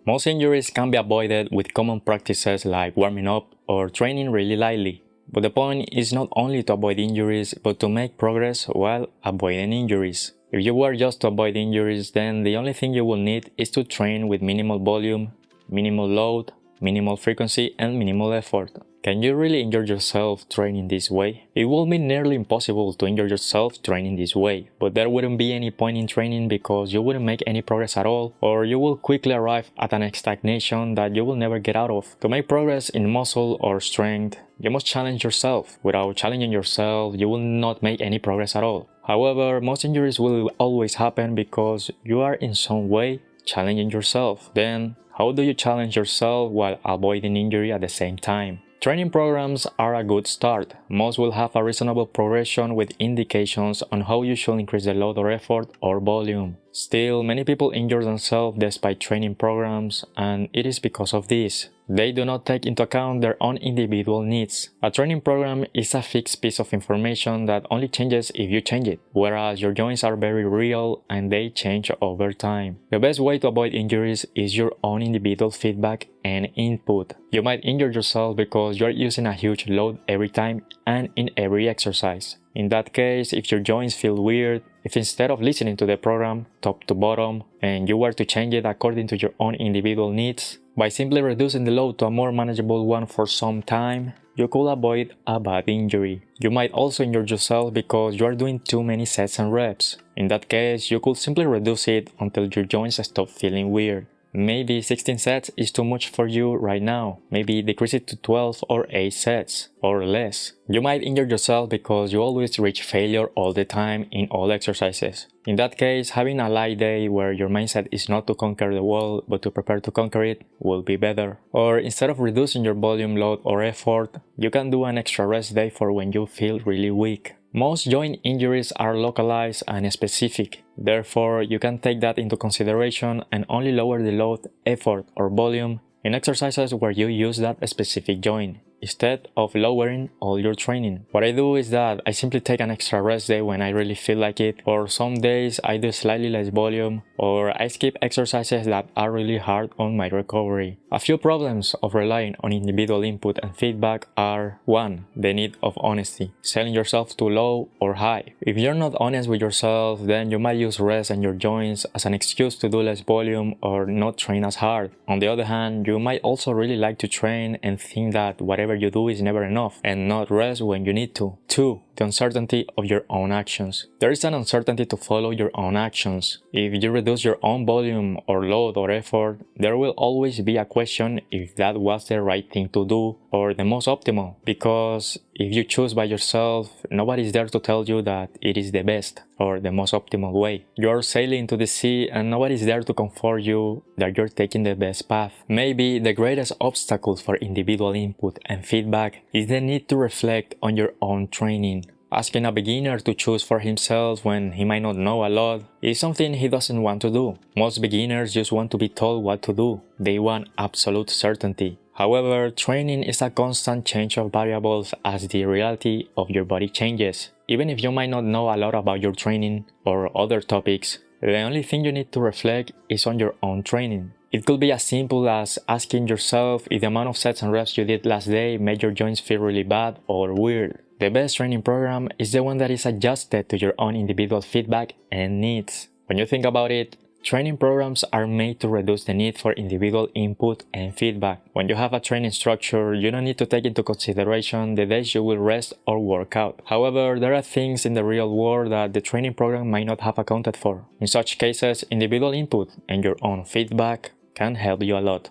Most injuries can be avoided with common practices like warming up or training really lightly. But the point is not only to avoid injuries, but to make progress while avoiding injuries. If you were just to avoid injuries, then the only thing you will need is to train with minimal volume, minimal load, minimal frequency, and minimal effort. Can you really injure yourself training this way? It will be nearly impossible to injure yourself training this way, but there wouldn't be any point in training because you wouldn't make any progress at all, or you will quickly arrive at an stagnation that you will never get out of. To make progress in muscle or strength, you must challenge yourself. Without challenging yourself, you will not make any progress at all. However, most injuries will always happen because you are in some way challenging yourself. Then, how do you challenge yourself while avoiding injury at the same time? Training programs are a good start. Most will have a reasonable progression with indications on how you should increase the load or effort or volume. Still, many people injure themselves despite training programs, and it is because of this. They do not take into account their own individual needs. A training program is a fixed piece of information that only changes if you change it, whereas your joints are very real and they change over time. The best way to avoid injuries is your own individual feedback and input. You might injure yourself because you are using a huge load every time and in every exercise. In that case, if your joints feel weird, if instead of listening to the program top to bottom and you were to change it according to your own individual needs, by simply reducing the load to a more manageable one for some time, you could avoid a bad injury. You might also injure yourself because you are doing too many sets and reps. In that case, you could simply reduce it until your joints stop feeling weird. Maybe 16 sets is too much for you right now. Maybe decrease it to 12 or 8 sets or less. You might injure yourself because you always reach failure all the time in all exercises. In that case, having a light day where your mindset is not to conquer the world but to prepare to conquer it will be better. Or instead of reducing your volume, load or effort, you can do an extra rest day for when you feel really weak. Most joint injuries are localized and specific, therefore you can take that into consideration and only lower the load, effort, or volume in exercises where you use that specific joint, instead of lowering all your training. What I do is that I simply take an extra rest day when I really feel like it. For some days I do slightly less volume, or I skip exercises that are really hard on my recovery. A few problems of relying on individual input and feedback are 1. The need of honesty, selling yourself too low or high. If you're not honest with yourself, then you might use rest and your joints as an excuse to do less volume or not train as hard. On the other hand, you might also really like to train and think that whatever you do is never enough and not rest when you need to. 2. The uncertainty of your own actions. There is an uncertainty to follow your own actions. If you reduce your own volume or load or effort, there will always be a question if that was the right thing to do or the most optimal, because if you choose by yourself, nobody is there to tell you that it is the best or the most optimal way. You are sailing to the sea and nobody is there to comfort you that you're taking the best path. Maybe the greatest obstacle for individual input and feedback is the need to reflect on your own training. Asking a beginner to choose for himself when he might not know a lot is something he doesn't want to do. Most beginners just want to be told what to do. They want absolute certainty. However, training is a constant change of variables as the reality of your body changes. Even if you might not know a lot about your training or other topics, the only thing you need to reflect is on your own training. It could be as simple as asking yourself if the amount of sets and reps you did last day made your joints feel really bad or weird. The best training program is the one that is adjusted to your own individual feedback and needs. When you think about it, training programs are made to reduce the need for individual input and feedback. When you have a training structure, you don't need to take into consideration the days you will rest or work out. However, there are things in the real world that the training program might not have accounted for. In such cases, individual input and your own feedback can help you a lot.